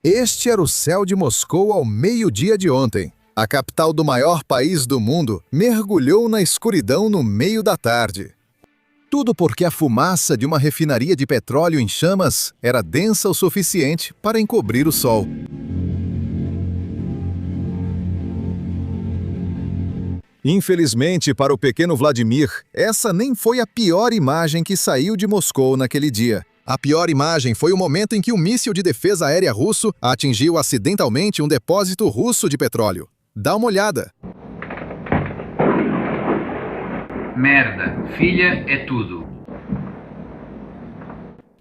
Este era o céu de Moscou ao meio-dia de ontem. A capital do maior país do mundo mergulhou na escuridão no meio da tarde. Tudo porque a fumaça de uma refinaria de petróleo em chamas era densa o suficiente para encobrir o sol. Infelizmente para o pequeno Vladimir, essa nem foi a pior imagem que saiu de Moscou naquele dia. A pior imagem foi o momento em que um míssil de defesa aérea russo atingiu acidentalmente um depósito russo de petróleo. Dá uma olhada. Merda, filha é tudo.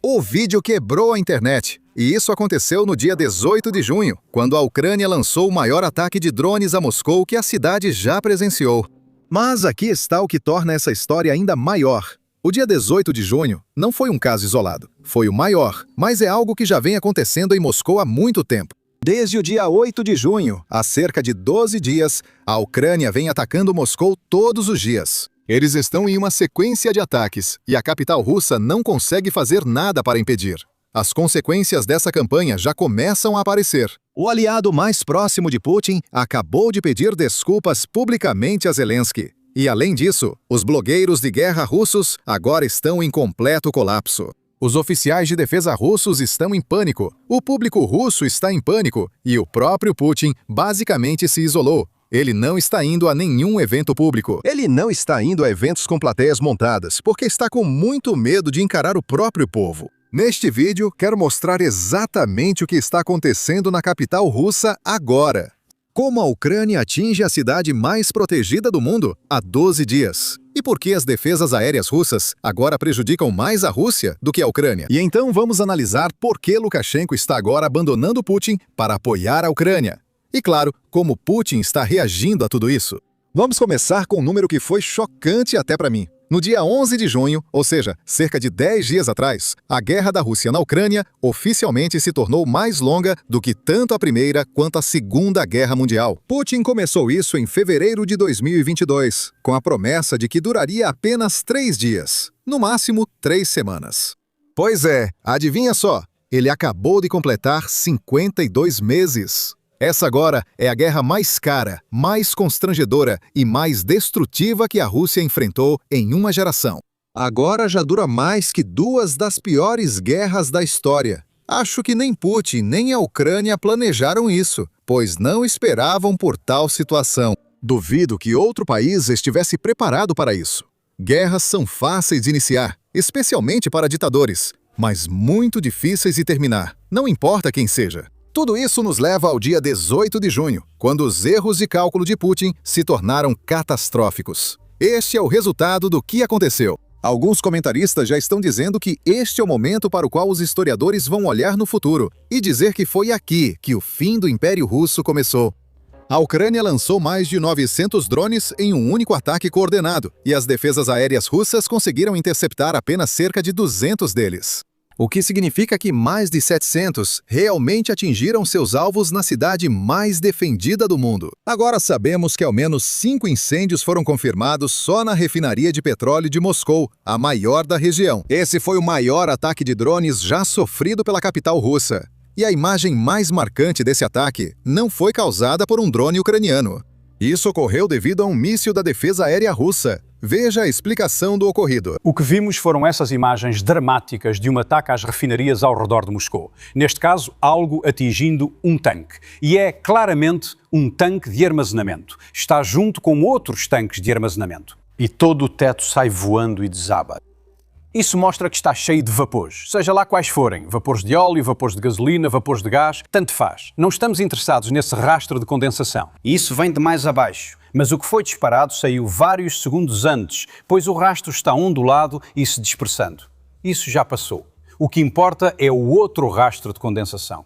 O vídeo quebrou a internet. E isso aconteceu no dia 18 de junho, quando a Ucrânia lançou o maior ataque de drones a Moscou que a cidade já presenciou. Mas aqui está o que torna essa história ainda maior. O dia 18 de junho não foi um caso isolado. Foi o maior, mas é algo que já vem acontecendo em Moscou há muito tempo. Desde o dia 8 de junho, há cerca de 12 dias, a Ucrânia vem atacando Moscou todos os dias. Eles estão em uma sequência de ataques, e a capital russa não consegue fazer nada para impedir. As consequências dessa campanha já começam a aparecer. O aliado mais próximo de Putin acabou de pedir desculpas publicamente a Zelensky. E além disso, os blogueiros de guerra russos agora estão em completo colapso. Os oficiais de defesa russos estão em pânico, o público russo está em pânico e o próprio Putin basicamente se isolou. Ele não está indo a nenhum evento público. Ele não está indo a eventos com plateias montadas, porque está com muito medo de encarar o próprio povo. Neste vídeo, quero mostrar exatamente o que está acontecendo na capital russa agora. Como a Ucrânia atinge a cidade mais protegida do mundo há 12 dias. E por que as defesas aéreas russas agora prejudicam mais a Rússia do que a Ucrânia. E então vamos analisar por que Lukashenko está agora abandonando Putin para apoiar a Ucrânia. E claro, como Putin está reagindo a tudo isso. Vamos começar com um número que foi chocante até para mim. No dia 11 de junho, ou seja, cerca de 10 dias atrás, a guerra da Rússia na Ucrânia oficialmente se tornou mais longa do que tanto a Primeira quanto a Segunda Guerra Mundial. Putin começou isso em fevereiro de 2022, com a promessa de que duraria apenas 3 dias, no máximo 3 semanas. Pois é, adivinha só, ele acabou de completar 52 meses. Essa agora é a guerra mais cara, mais constrangedora e mais destrutiva que a Rússia enfrentou em uma geração. Agora já dura mais que 2 das piores guerras da história. Acho que nem Putin nem a Ucrânia planejaram isso, pois não esperavam por tal situação. Duvido que outro país estivesse preparado para isso. Guerras são fáceis de iniciar, especialmente para ditadores, mas muito difíceis de terminar, não importa quem seja. Tudo isso nos leva ao dia 18 de junho, quando os erros de cálculo de Putin se tornaram catastróficos. Este é o resultado do que aconteceu. Alguns comentaristas já estão dizendo que este é o momento para o qual os historiadores vão olhar no futuro e dizer que foi aqui que o fim do Império Russo começou. A Ucrânia lançou mais de 900 drones em um único ataque coordenado, e as defesas aéreas russas conseguiram interceptar apenas cerca de 200 deles. O que significa que mais de 700 realmente atingiram seus alvos na cidade mais defendida do mundo. Agora sabemos que ao menos 5 incêndios foram confirmados só na refinaria de petróleo de Moscou, a maior da região. Esse foi o maior ataque de drones já sofrido pela capital russa. E a imagem mais marcante desse ataque não foi causada por um drone ucraniano. Isso ocorreu devido a um míssil da defesa aérea russa. Veja a explicação do ocorrido. O que vimos foram essas imagens dramáticas de um ataque às refinarias ao redor de Moscou. Neste caso, algo atingindo um tanque. E é claramente um tanque de armazenamento. Está junto com outros tanques de armazenamento. E todo o teto sai voando e desaba. Isso mostra que está cheio de vapores, seja lá quais forem, vapores de óleo, vapores de gasolina, vapores de gás, tanto faz. Não estamos interessados nesse rastro de condensação. E isso vem de mais abaixo. Mas o que foi disparado saiu vários segundos antes, pois o rastro está ondulado e se dispersando. Isso já passou. O que importa é o outro rastro de condensação.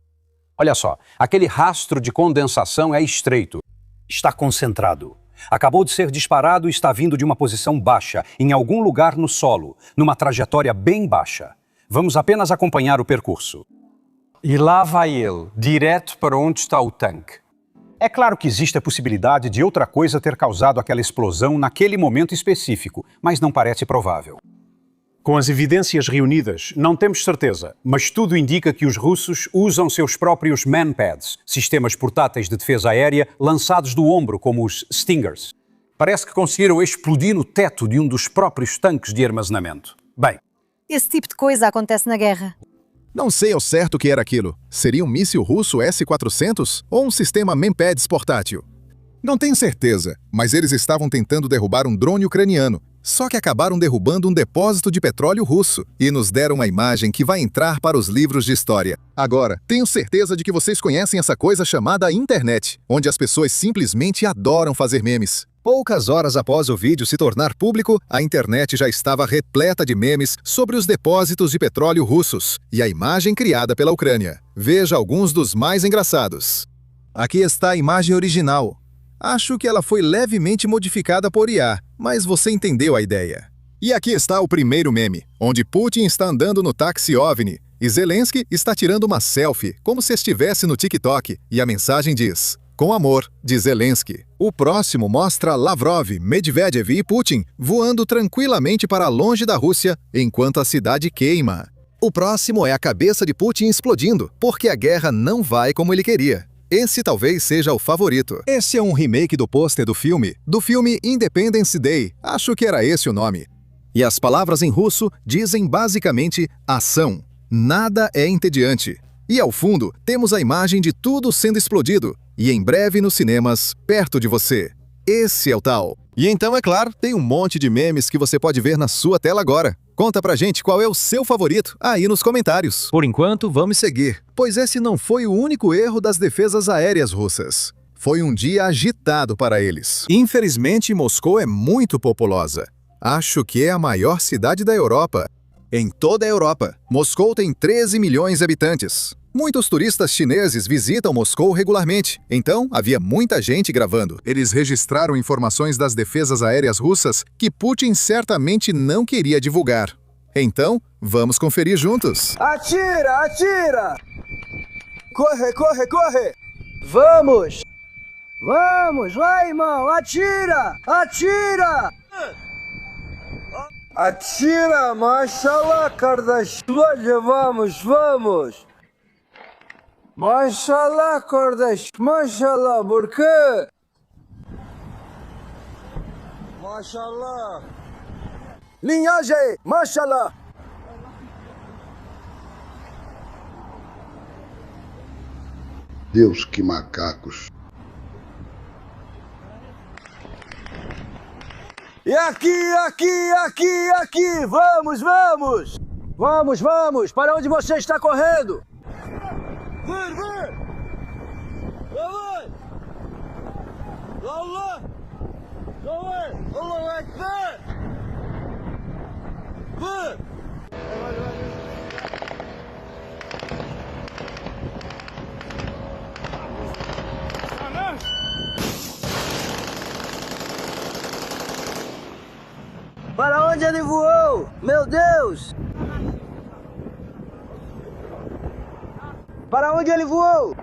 Olha só, aquele rastro de condensação é estreito. Está concentrado. Acabou de ser disparado e está vindo de uma posição baixa, em algum lugar no solo, numa trajetória bem baixa. Vamos apenas acompanhar o percurso. E lá vai ele, direto para onde está o tanque. É claro que existe a possibilidade de outra coisa ter causado aquela explosão naquele momento específico, mas não parece provável. Com as evidências reunidas, não temos certeza, mas tudo indica que os russos usam seus próprios manpads, sistemas portáteis de defesa aérea lançados do ombro, como os Stingers. Parece que conseguiram explodir no teto de um dos próprios tanques de armazenamento. Bem, Esse tipo de coisa acontece na guerra. Não sei ao certo o que era aquilo. Seria um míssil russo S-400 ou um sistema Manpads portátil? Não tenho certeza, mas eles estavam tentando derrubar um drone ucraniano. Só que acabaram derrubando um depósito de petróleo russo e nos deram uma imagem que vai entrar para os livros de história. Agora, tenho certeza de que vocês conhecem essa coisa chamada internet, onde as pessoas simplesmente adoram fazer memes. Poucas horas após o vídeo se tornar público, a internet já estava repleta de memes sobre os depósitos de petróleo russos e a imagem criada pela Ucrânia. Veja alguns dos mais engraçados. Aqui está a imagem original. Acho que ela foi levemente modificada por IA, mas você entendeu a ideia. E aqui está o primeiro meme, onde Putin está andando no táxi OVNI e Zelensky está tirando uma selfie, como se estivesse no TikTok, e a mensagem diz: "Com amor, de Zelensky." O próximo mostra Lavrov, Medvedev e Putin voando tranquilamente para longe da Rússia, enquanto a cidade queima. O próximo é a cabeça de Putin explodindo, porque a guerra não vai como ele queria. Esse talvez seja o favorito. Esse é um remake do pôster do filme Independence Day, acho que era esse o nome. E as palavras em russo dizem basicamente ação. Nada é entediante. E ao fundo, temos a imagem de tudo sendo explodido. E em breve nos cinemas, perto de você. Esse é o tal. E então, é claro, tem um monte de memes que você pode ver na sua tela agora. Conta pra gente qual é o seu favorito aí nos comentários. Por enquanto, Vamos seguir, pois esse não foi o único erro das defesas aéreas russas. Foi um dia agitado para eles. Infelizmente, Moscou é muito populosa. Acho que é a maior cidade da Europa. Em toda a Europa, Moscou tem 13 milhões de habitantes. Muitos turistas chineses visitam Moscou regularmente, então havia muita gente gravando. Eles registraram informações das defesas aéreas russas que Putin certamente não queria divulgar. Então, vamos conferir juntos. Atira, atira! Corre, corre, corre! Vamos! Vamos, vai, irmão! Atira! Atira! Atira, mashallah, kardeş! Vamos, vamos! Maşallah kardeş, maşallah Burkı. Maşallah. Linhagem, maşallah. Deus, que macacos. E aqui, aqui, aqui, aqui, vamos, vamos! Vamos, vamos, para onde você está correndo? Vur, vur! Davay! Allah! Davay! Allahu Ekber! Vur! Para onde ele voou? Meu Deus! Para onde ele voou?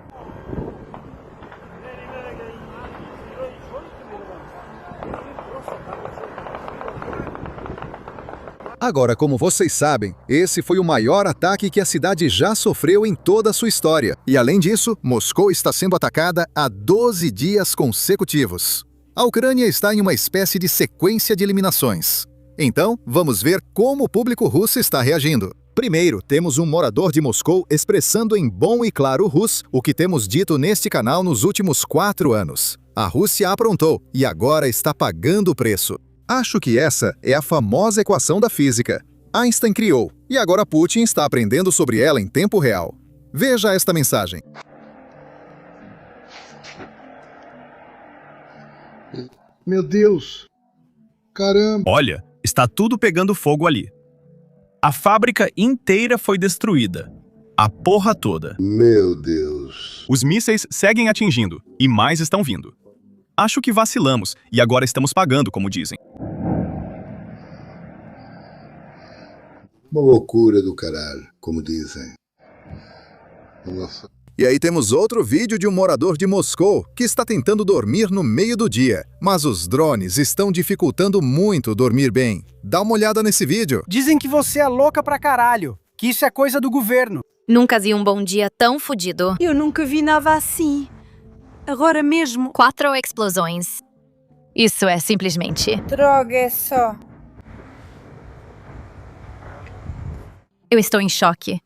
Agora, como vocês sabem, esse foi o maior ataque que a cidade já sofreu em toda a sua história. E além disso, Moscou está sendo atacada há 12 dias consecutivos. A Ucrânia está em uma espécie de sequência de eliminações. Então, vamos ver como o público russo está reagindo. Primeiro, temos um morador de Moscou expressando em bom e claro russo o que temos dito neste canal nos últimos 4 anos. A Rússia aprontou e agora está pagando o preço. Acho que essa é a famosa equação da física. Einstein criou, e agora Putin está aprendendo sobre ela em tempo real. Veja esta mensagem. Meu Deus. Caramba. olha, está tudo pegando fogo ali. A fábrica inteira foi destruída. A porra toda. Meu Deus. Os mísseis seguem atingindo, e mais estão vindo. Acho que vacilamos, e agora estamos pagando, como dizem. Uma loucura do caralho, como dizem. Nossa. E aí temos outro vídeo de um morador de Moscou que está tentando dormir no meio do dia, mas os drones estão dificultando muito dormir bem. Dá uma olhada nesse vídeo. Dizem que você é louca pra caralho, que isso é coisa do governo. Nunca vi um bom dia tão fudido. Eu nunca vi nada assim. Agora mesmo. 4 explosões. Isso é simplesmente... Droga, é só. Eu estou em choque.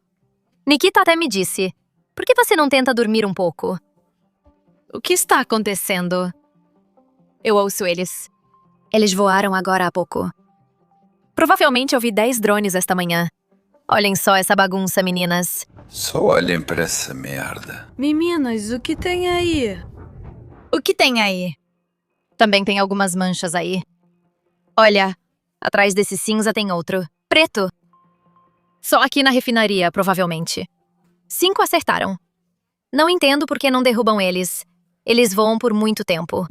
Nikita até me disse, por que você não tenta dormir um pouco? O que está acontecendo? Eu ouço eles. Eles voaram agora há pouco. Provavelmente eu vi 10 drones esta manhã. Olhem só essa bagunça, meninas. Só olhem para essa merda. Meninas, o que tem aí? O que tem aí? Também tem algumas manchas aí. Olha, atrás desse cinza tem outro. Preto. Só aqui na refinaria, provavelmente. 5 acertaram. Não entendo por que não derrubam eles. Eles voam por muito tempo.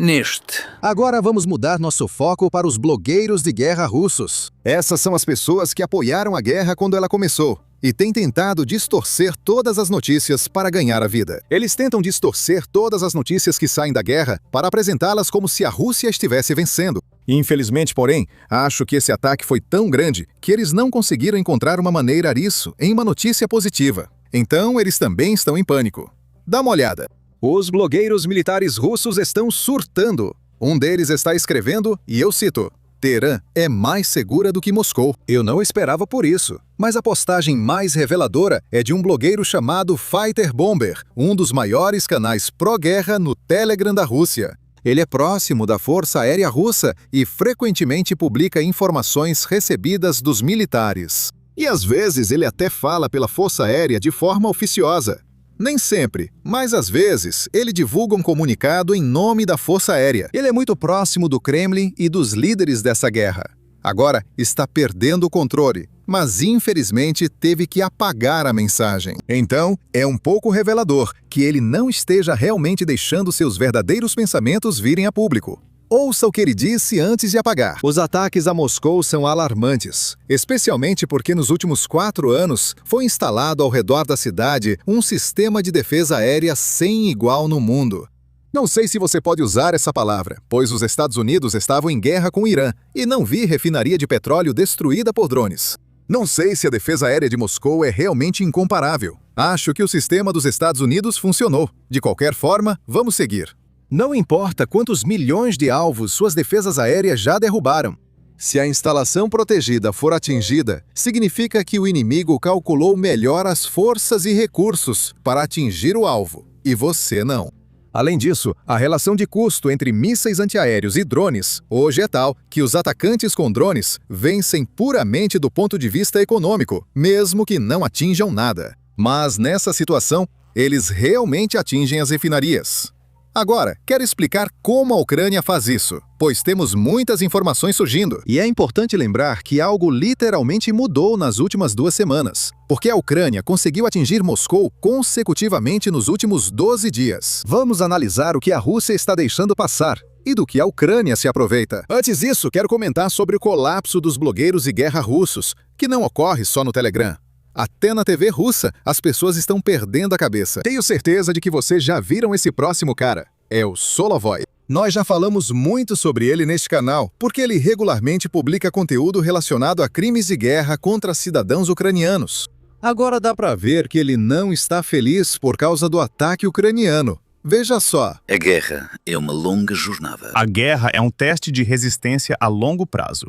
Agora vamos mudar nosso foco para os blogueiros de guerra russos. Essas são as pessoas que apoiaram a guerra quando ela começou e têm tentado distorcer todas as notícias para ganhar a vida. Eles tentam distorcer todas as notícias que saem da guerra para apresentá-las como se a Rússia estivesse vencendo. Infelizmente, porém, acho que esse ataque foi tão grande que eles não conseguiram encontrar uma maneira disso em uma notícia positiva. Então, eles também estão em pânico. Dá uma olhada. Os blogueiros militares russos estão surtando. Um deles está escrevendo, e eu cito, Teherã é mais segura do que Moscou. Eu não esperava por isso. Mas a postagem mais reveladora é de um blogueiro chamado Fighter Bomber, um dos maiores canais pró-guerra no Telegram da Rússia. Ele é próximo da Força Aérea Russa e frequentemente publica informações recebidas dos militares. E às vezes ele até fala pela Força Aérea de forma oficiosa. Nem sempre, mas às vezes, ele divulga um comunicado em nome da Força Aérea. Ele é muito próximo do Kremlin e dos líderes dessa guerra. Agora está perdendo o controle, mas infelizmente teve que apagar a mensagem. Então, é um pouco revelador que ele não esteja realmente deixando seus verdadeiros pensamentos virem a público. Ouça o que ele disse antes de apagar. Os ataques a Moscou são alarmantes, especialmente porque nos últimos 4 anos foi instalado ao redor da cidade um sistema de defesa aérea sem igual no mundo. Não sei se você pode usar essa palavra, pois os Estados Unidos estavam em guerra com o Irã e não vi refinaria de petróleo destruída por drones. Não sei se a defesa aérea de Moscou é realmente incomparável. Acho que o sistema dos Estados Unidos funcionou. De qualquer forma, vamos seguir. Não importa quantos milhões de alvos suas defesas aéreas já derrubaram. Se a instalação protegida for atingida, significa que o inimigo calculou melhor as forças e recursos para atingir o alvo, e você não. Além disso, a relação de custo entre mísseis antiaéreos e drones hoje é tal que os atacantes com drones vencem puramente do ponto de vista econômico, mesmo que não atinjam nada. Mas nessa situação, eles realmente atingem as refinarias. Agora, quero explicar como a Ucrânia faz isso, pois temos muitas informações surgindo. E é importante lembrar que algo literalmente mudou nas últimas 2 semanas, porque a Ucrânia conseguiu atingir Moscou consecutivamente nos últimos 12 dias. Vamos analisar o que a Rússia está deixando passar e do que a Ucrânia se aproveita. Antes disso, quero comentar sobre o colapso dos blogueiros de guerra russos, que não ocorre só no Telegram. Até na TV russa, as pessoas estão perdendo a cabeça. Tenho certeza de que vocês já viram esse próximo cara. É o Solovoy. Nós já falamos muito sobre ele neste canal, porque ele regularmente publica conteúdo relacionado a crimes de guerra contra cidadãos ucranianos. Agora dá pra ver que ele não está feliz por causa do ataque ucraniano. Veja só. A guerra é uma longa jornada. A guerra é um teste de resistência a longo prazo.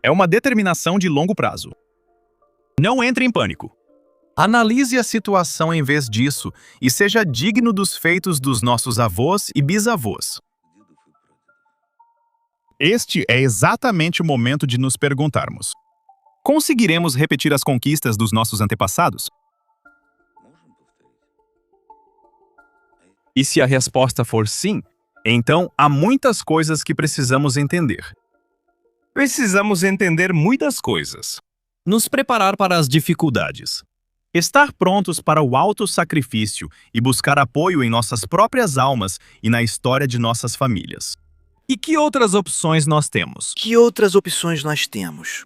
É uma determinação de longo prazo. Não entre em pânico. Analise a situação em vez disso e seja digno dos feitos dos nossos avós e bisavós. Este é exatamente o momento de nos perguntarmos: conseguiremos repetir as conquistas dos nossos antepassados? E se a resposta for sim, então há muitas coisas que precisamos entender. Precisamos entender muitas coisas. Nos preparar para as dificuldades. Estar prontos para o autossacrifício e buscar apoio em nossas próprias almas e na história de nossas famílias. E que outras opções nós temos?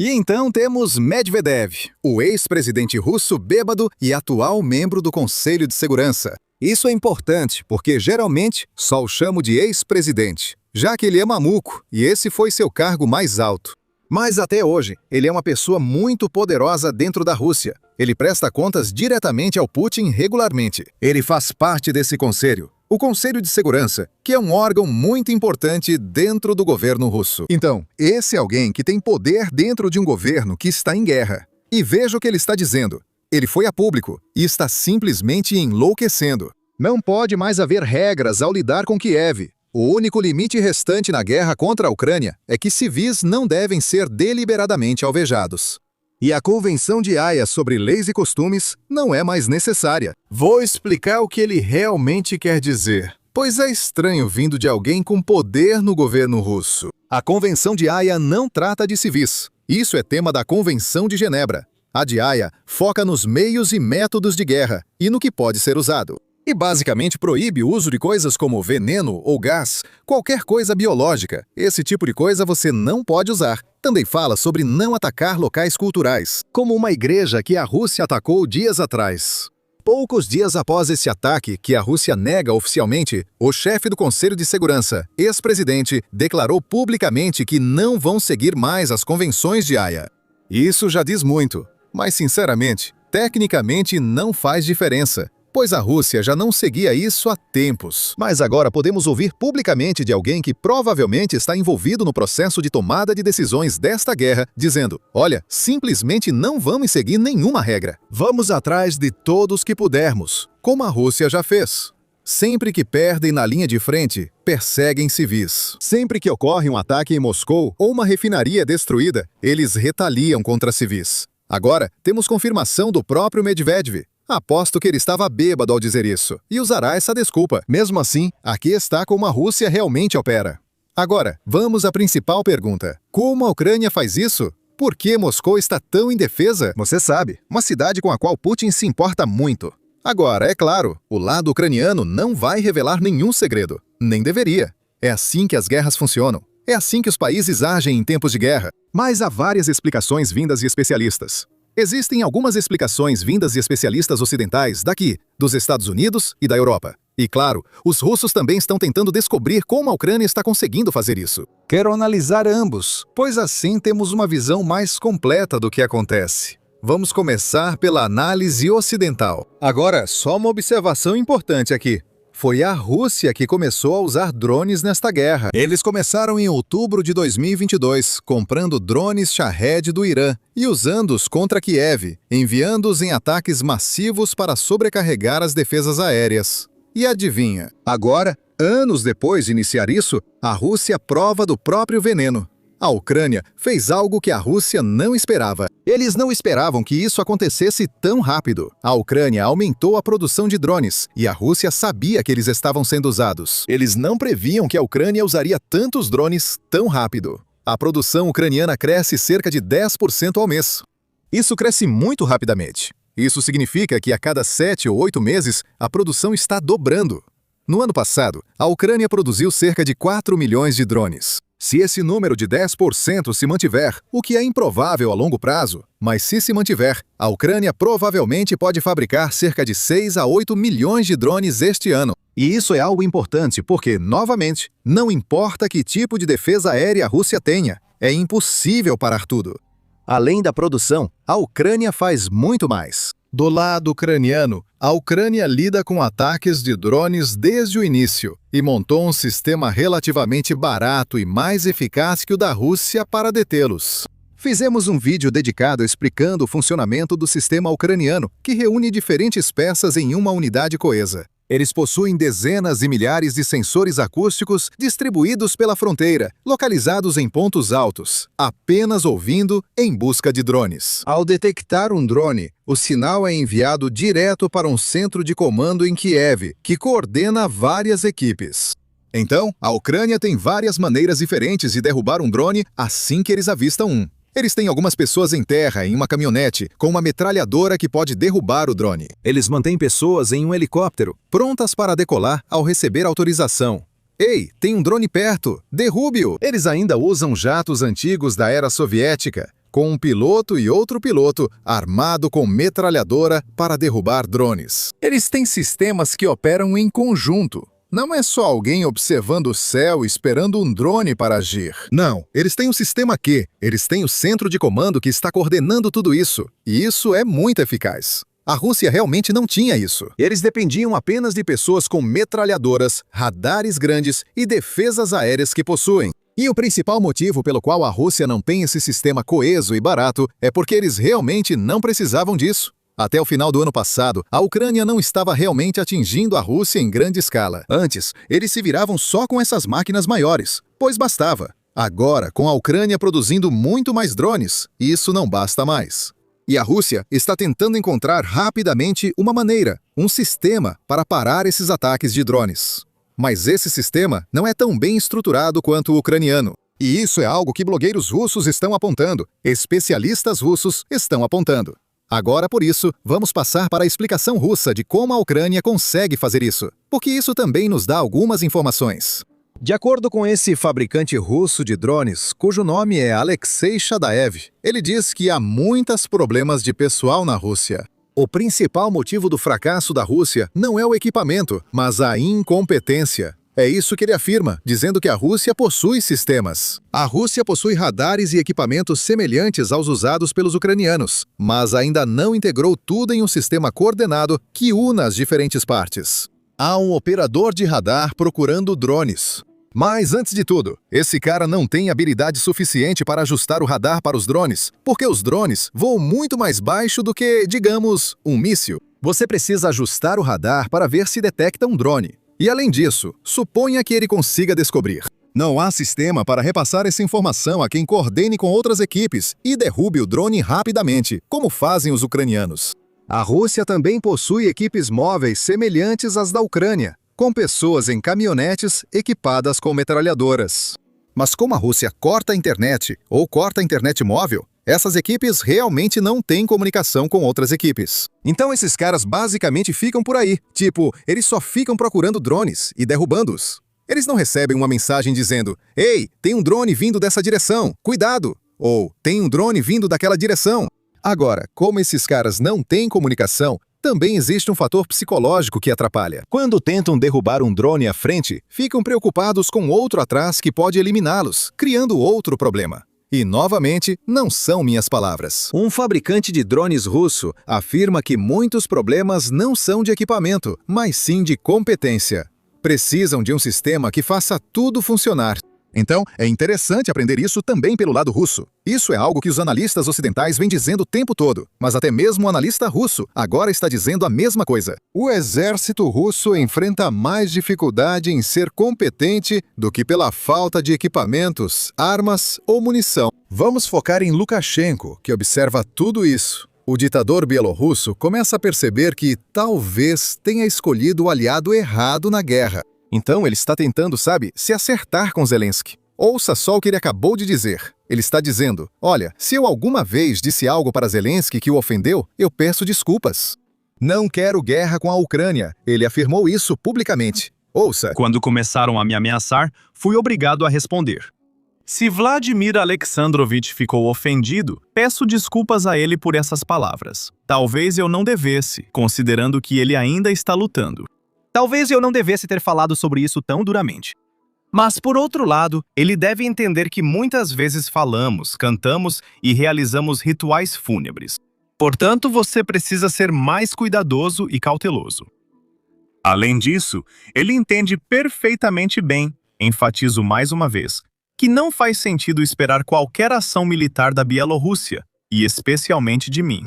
E então temos Medvedev, o ex-presidente russo bêbado e atual membro do Conselho de Segurança. Isso é importante, porque geralmente só o chamo de ex-presidente, já que ele é mamuco e esse foi seu cargo mais alto. Mas até hoje, ele é uma pessoa muito poderosa dentro da Rússia. Ele presta contas diretamente ao Putin regularmente. Ele faz parte desse conselho, o Conselho de Segurança, que é um órgão muito importante dentro do governo russo. Então, esse é alguém que tem poder dentro de um governo que está em guerra. E veja o que ele está dizendo. Ele foi a público e está simplesmente enlouquecendo. Não pode mais haver regras ao lidar com Kiev. O único limite restante na guerra contra a Ucrânia é que civis não devem ser deliberadamente alvejados. E a Convenção de Haia sobre Leis e Costumes não é mais necessária. Vou explicar o que ele realmente quer dizer, pois é estranho vindo de alguém com poder no governo russo. A Convenção de Haia não trata de civis. Isso é tema da Convenção de Genebra. A de Haia foca nos meios e métodos de guerra e no que pode ser usado. E basicamente proíbe o uso de coisas como veneno ou gás, qualquer coisa biológica. Esse tipo de coisa você não pode usar. Também fala sobre não atacar locais culturais, como uma igreja que a Rússia atacou dias atrás. Poucos dias após esse ataque, que a Rússia nega oficialmente, o chefe do Conselho de Segurança, ex-presidente, declarou publicamente que não vão seguir mais as convenções de Haia. Isso já diz muito. Mas, sinceramente, tecnicamente não faz diferença, pois a Rússia já não seguia isso há tempos. Mas agora podemos ouvir publicamente de alguém que provavelmente está envolvido no processo de tomada de decisões desta guerra, dizendo: olha, simplesmente não vamos seguir nenhuma regra. Vamos atrás de todos que pudermos, como a Rússia já fez. Sempre que perdem na linha de frente, perseguem civis. Sempre que ocorre um ataque em Moscou ou uma refinaria destruída, eles retaliam contra civis. Agora, temos confirmação do próprio Medvedev. Aposto que ele estava bêbado ao dizer isso, e usará essa desculpa. Mesmo assim, aqui está como a Rússia realmente opera. Agora, vamos à principal pergunta. Como a Ucrânia faz isso? Por que Moscou está tão indefesa? Você sabe, uma cidade com a qual Putin se importa muito. Agora, é claro, o lado ucraniano não vai revelar nenhum segredo. Nem deveria. É assim que as guerras funcionam. É assim que os países agem em tempos de guerra. Mas há várias explicações vindas de especialistas. Existem algumas explicações vindas de especialistas ocidentais daqui, dos Estados Unidos e da Europa. E claro, os russos também estão tentando descobrir como a Ucrânia está conseguindo fazer isso. Quero analisar ambos, pois assim temos uma visão mais completa do que acontece. Vamos começar pela análise ocidental. Agora, só uma observação importante aqui. Foi a Rússia que começou a usar drones nesta guerra. Eles começaram em outubro de 2022, comprando drones Shahed do Irã e usando-os contra Kiev, enviando-os em ataques massivos para sobrecarregar as defesas aéreas. E adivinha? Agora, anos depois de iniciar isso, a Rússia prova do próprio veneno. A Ucrânia fez algo que a Rússia não esperava. Eles não esperavam que isso acontecesse tão rápido. A Ucrânia aumentou a produção de drones e a Rússia sabia que eles estavam sendo usados. Eles não previam que a Ucrânia usaria tantos drones tão rápido. A produção ucraniana cresce cerca de 10% ao mês. Isso cresce muito rapidamente. Isso significa que a cada 7 ou 8 meses, a produção está dobrando. No ano passado, a Ucrânia produziu cerca de 4 milhões de drones. Se esse número de 10% se mantiver, o que é improvável a longo prazo, mas se mantiver, a Ucrânia provavelmente pode fabricar cerca de 6 a 8 milhões de drones este ano. E isso é algo importante porque, novamente, não importa que tipo de defesa aérea a Rússia tenha, é impossível parar tudo. Além da produção, a Ucrânia faz muito mais. Do lado ucraniano, a Ucrânia lida com ataques de drones desde o início e montou um sistema relativamente barato e mais eficaz que o da Rússia para detê-los. Fizemos um vídeo dedicado explicando o funcionamento do sistema ucraniano, que reúne diferentes peças em uma unidade coesa. Eles possuem dezenas e milhares de sensores acústicos distribuídos pela fronteira, localizados em pontos altos, apenas ouvindo em busca de drones. Ao detectar um drone, o sinal é enviado direto para um centro de comando em Kiev, que coordena várias equipes. Então, a Ucrânia tem várias maneiras diferentes de derrubar um drone assim que eles avistam um. Eles têm algumas pessoas em terra em uma caminhonete com uma metralhadora que pode derrubar o drone. Eles mantêm pessoas em um helicóptero, prontas para decolar ao receber autorização. Ei, tem um drone perto! Derrube-o! Eles ainda usam jatos antigos da era soviética, com um piloto e outro piloto armado com metralhadora para derrubar drones. Eles têm sistemas que operam em conjunto. Não é só alguém observando o céu esperando um drone para agir. Não, eles têm um sistema Q. Eles têm o centro de comando que está coordenando tudo isso. E isso é muito eficaz. A Rússia realmente não tinha isso. Eles dependiam apenas de pessoas com metralhadoras, radares grandes e defesas aéreas que possuem. E o principal motivo pelo qual a Rússia não tem esse sistema coeso e barato é porque eles realmente não precisavam disso. Até o final do ano passado, a Ucrânia não estava realmente atingindo a Rússia em grande escala. Antes, eles se viravam só com essas máquinas maiores, pois bastava. Agora, com a Ucrânia produzindo muito mais drones, isso não basta mais. E a Rússia está tentando encontrar rapidamente uma maneira, um sistema para parar esses ataques de drones. Mas esse sistema não é tão bem estruturado quanto o ucraniano. E isso é algo que blogueiros russos estão apontando, especialistas russos estão apontando. Agora, por isso, vamos passar para a explicação russa de como a Ucrânia consegue fazer isso, porque isso também nos dá algumas informações. De acordo com esse fabricante russo de drones, cujo nome é Alexei Shadaev, ele diz que há muitos problemas de pessoal na Rússia. O principal motivo do fracasso da Rússia não é o equipamento, mas a incompetência. É isso que ele afirma, dizendo que a Rússia possui sistemas. A Rússia possui radares e equipamentos semelhantes aos usados pelos ucranianos, mas ainda não integrou tudo em um sistema coordenado que una as diferentes partes. Há um operador de radar procurando drones. Mas, antes de tudo, esse cara não tem habilidade suficiente para ajustar o radar para os drones, porque os drones voam muito mais baixo do que, digamos, um míssil. Você precisa ajustar o radar para ver se detecta um drone. E além disso, suponha que ele consiga descobrir. Não há sistema para repassar essa informação a quem coordene com outras equipes e derrube o drone rapidamente, como fazem os ucranianos. A Rússia também possui equipes móveis semelhantes às da Ucrânia, com pessoas em caminhonetes equipadas com metralhadoras. Mas como a Rússia corta a internet ou corta a internet móvel, essas equipes realmente não têm comunicação com outras equipes. Então esses caras basicamente ficam por aí. Tipo, eles só ficam procurando drones e derrubando-os. Eles não recebem uma mensagem dizendo: "Ei, tem um drone vindo dessa direção, cuidado!" Ou "Tem um drone vindo daquela direção." Agora, como esses caras não têm comunicação, também existe um fator psicológico que atrapalha. Quando tentam derrubar um drone à frente, ficam preocupados com outro atrás que pode eliminá-los, criando outro problema. E, novamente, não são minhas palavras. Um fabricante de drones russo afirma que muitos problemas não são de equipamento, mas sim de competência. Precisam de um sistema que faça tudo funcionar. Então, é interessante aprender isso também pelo lado russo. Isso é algo que os analistas ocidentais vêm dizendo o tempo todo, mas até mesmo o analista russo agora está dizendo a mesma coisa. O exército russo enfrenta mais dificuldade em ser competente do que pela falta de equipamentos, armas ou munição. Vamos focar em Lukashenko, que observa tudo isso. O ditador bielorrusso começa a perceber que talvez tenha escolhido o aliado errado na guerra. Então ele está tentando, se acertar com Zelensky. Ouça só o que ele acabou de dizer. Ele está dizendo: olha, se eu alguma vez disse algo para Zelensky que o ofendeu, eu peço desculpas. Não quero guerra com a Ucrânia. Ele afirmou isso publicamente. Ouça. Quando começaram a me ameaçar, fui obrigado a responder. Se Vladimir Alexandrovich ficou ofendido, peço desculpas a ele por essas palavras. Talvez eu não devesse, considerando que ele ainda está lutando. Talvez eu não devesse ter falado sobre isso tão duramente. Mas, por outro lado, ele deve entender que muitas vezes falamos, cantamos e realizamos rituais fúnebres. Portanto, você precisa ser mais cuidadoso e cauteloso. Além disso, ele entende perfeitamente bem, enfatizo mais uma vez, que não faz sentido esperar qualquer ação militar da Bielorrússia, e especialmente de mim.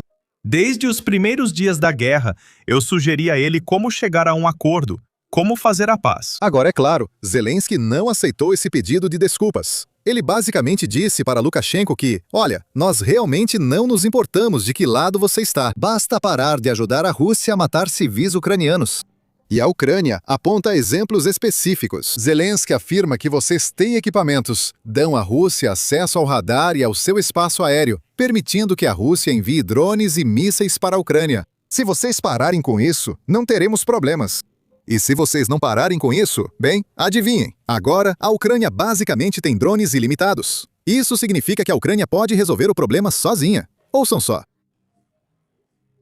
Desde os primeiros dias da guerra, eu sugeri a ele como chegar a um acordo, como fazer a paz. Agora, é claro, Zelensky não aceitou esse pedido de desculpas. Ele basicamente disse para Lukashenko que, olha, nós realmente não nos importamos de que lado você está. Basta parar de ajudar a Rússia a matar civis ucranianos. E a Ucrânia aponta exemplos específicos. Zelensky afirma que vocês têm equipamentos, dão à Rússia acesso ao radar e ao seu espaço aéreo, permitindo que a Rússia envie drones e mísseis para a Ucrânia. Se vocês pararem com isso, não teremos problemas. E se vocês não pararem com isso, bem, adivinhem, agora a Ucrânia basicamente tem drones ilimitados. Isso significa que a Ucrânia pode resolver o problema sozinha. Ouçam só.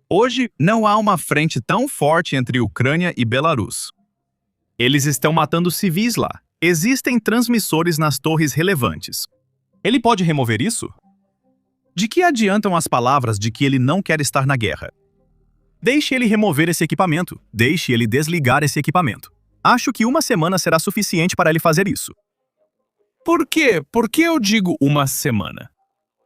Hoje, não há uma frente tão forte entre Ucrânia e Belarus. Eles estão matando civis lá. Existem transmissores nas torres relevantes. Ele pode remover isso? De que adiantam as palavras de que ele não quer estar na guerra? Deixe ele remover esse equipamento. Deixe ele desligar esse equipamento. Acho que uma semana será suficiente para ele fazer isso. Por quê? Por que eu digo uma semana?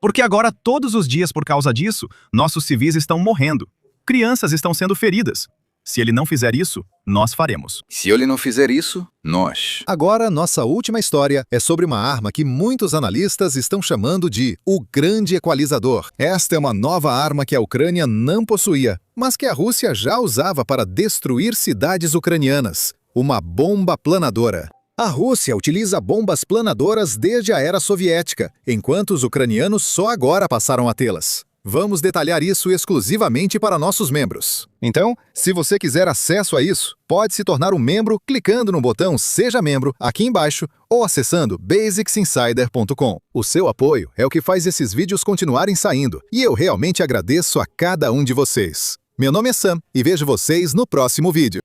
Porque agora, todos os dias, por causa disso, nossos civis estão morrendo. Crianças estão sendo feridas. Se ele não fizer isso, nós faremos. Se ele não fizer isso, nós. Agora, nossa última história é sobre uma arma que muitos analistas estão chamando de o Grande Equalizador. Esta é uma nova arma que a Ucrânia não possuía, mas que a Rússia já usava para destruir cidades ucranianas. Uma bomba planadora. A Rússia utiliza bombas planadoras desde a era soviética, enquanto os ucranianos só agora passaram a tê-las. Vamos detalhar isso exclusivamente para nossos membros. Então, se você quiser acesso a isso, pode se tornar um membro clicando no botão Seja Membro aqui embaixo ou acessando basicsinsider.com. O seu apoio é o que faz esses vídeos continuarem saindo e eu realmente agradeço a cada um de vocês. Meu nome é Sam e vejo vocês no próximo vídeo.